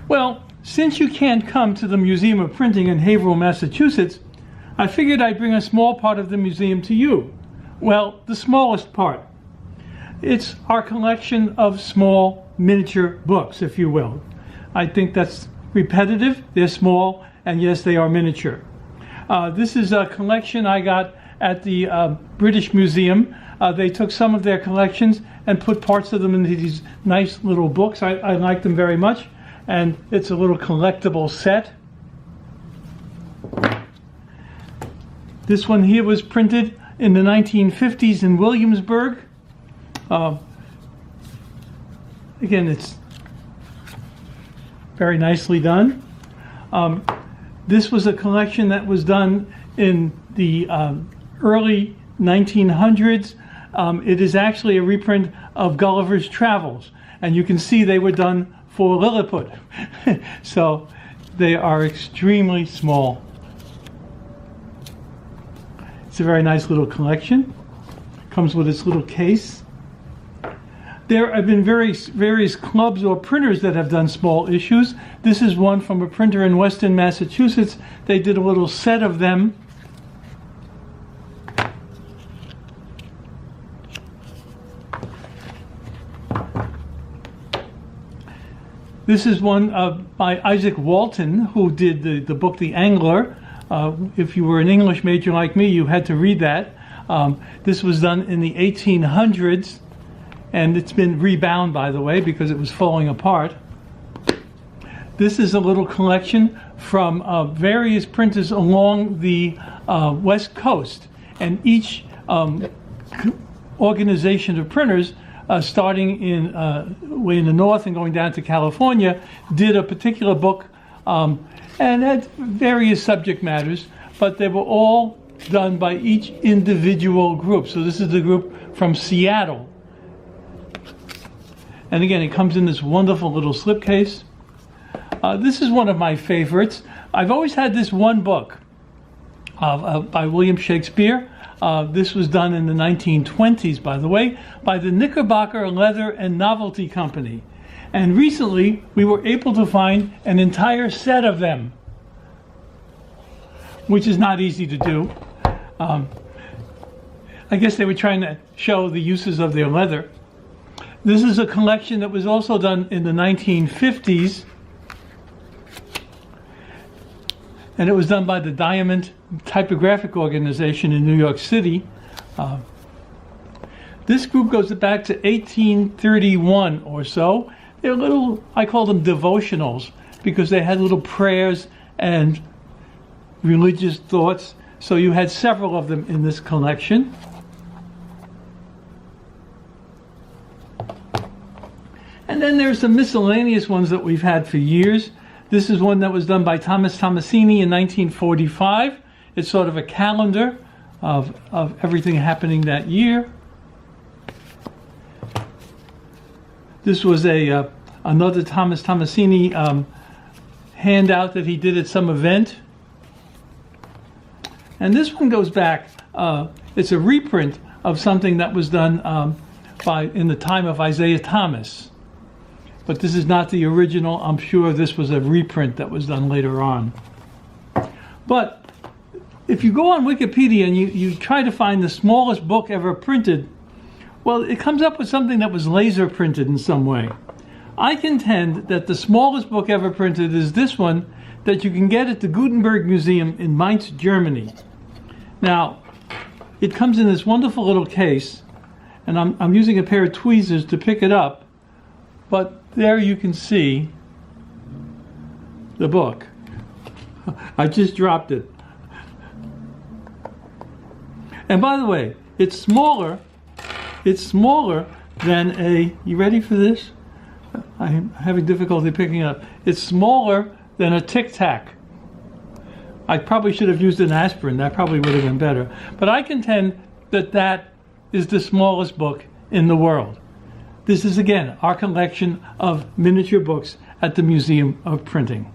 Well, since you can't come to the Museum of Printing in Haverhill, Massachusetts, I figured I'd bring a small part of the museum to you. Well, the smallest part. It's our collection of small miniature books, if you will. I think that's repetitive. They're small, and yes, they are miniature. This is a collection I got at the British Museum. They took some of their collections and put parts of them into these nice little books. I like them very much, and it's a little collectible set. This one here was printed in the 1950s in Williamsburg. Again, it's very nicely done. This was a collection that was done in the early 1900s. It is actually a reprint of Gulliver's Travels, and you can see they were done for Lilliput. So they are extremely small. It's a very nice little collection. Comes with its little case. There have been various clubs or printers that have done small issues. This is one from a printer in Weston, Massachusetts. They did a little set of them. This is one by Isaac Walton, who did the book The Angler. If you were an English major like me, you had to read that. This was done in the 1800s, and it's been rebound, by the way, because it was falling apart. This is a little collection from various printers along the West Coast, and each organization of printers, starting in way in the north and going down to California, did a particular book and had various subject matters, but they were all done by each individual group. So this is the group from Seattle. And again, it comes in this wonderful little slipcase. This is one of my favorites. I've always had this one book by William Shakespeare. This was done in the 1920s, by the way, by the Knickerbocker Leather and Novelty Company. And recently, we were able to find an entire set of them, which is not easy to do. I guess they were trying to show the uses of their leather. This is a collection that was also done in the 1950s, and it was done by the Diamond Typographic Organization in New York City. This group goes back to 1831 or so. They're little, I call them devotionals, because they had little prayers and religious thoughts. So you had several of them in this collection. And then there's some miscellaneous ones that we've had for years. This is one that was done by Thomas Tomasini in 1945. It's sort of a calendar of everything happening that year. This was another Thomas Tomasini handout that he did at some event. And this one goes back, it's a reprint of something that was done in the time of Isaiah Thomas. But this is not the original. I'm sure this was a reprint that was done later on. But if you go on Wikipedia and you try to find the smallest book ever printed, well, it comes up with something that was laser printed in some way. I contend that the smallest book ever printed is this one that you can get at the Gutenberg Museum in Mainz, Germany. Now, it comes in this wonderful little case, and I'm using a pair of tweezers to pick it up, but there you can see the book. I just dropped it. And by the way, it's smaller than a, you ready for this? I'm having difficulty picking it up. It's smaller than a tic-tac. I probably should have used an aspirin. That probably would have been better. But I contend that that is the smallest book in the world. This is, again, our collection of miniature books at the Museum of Printing.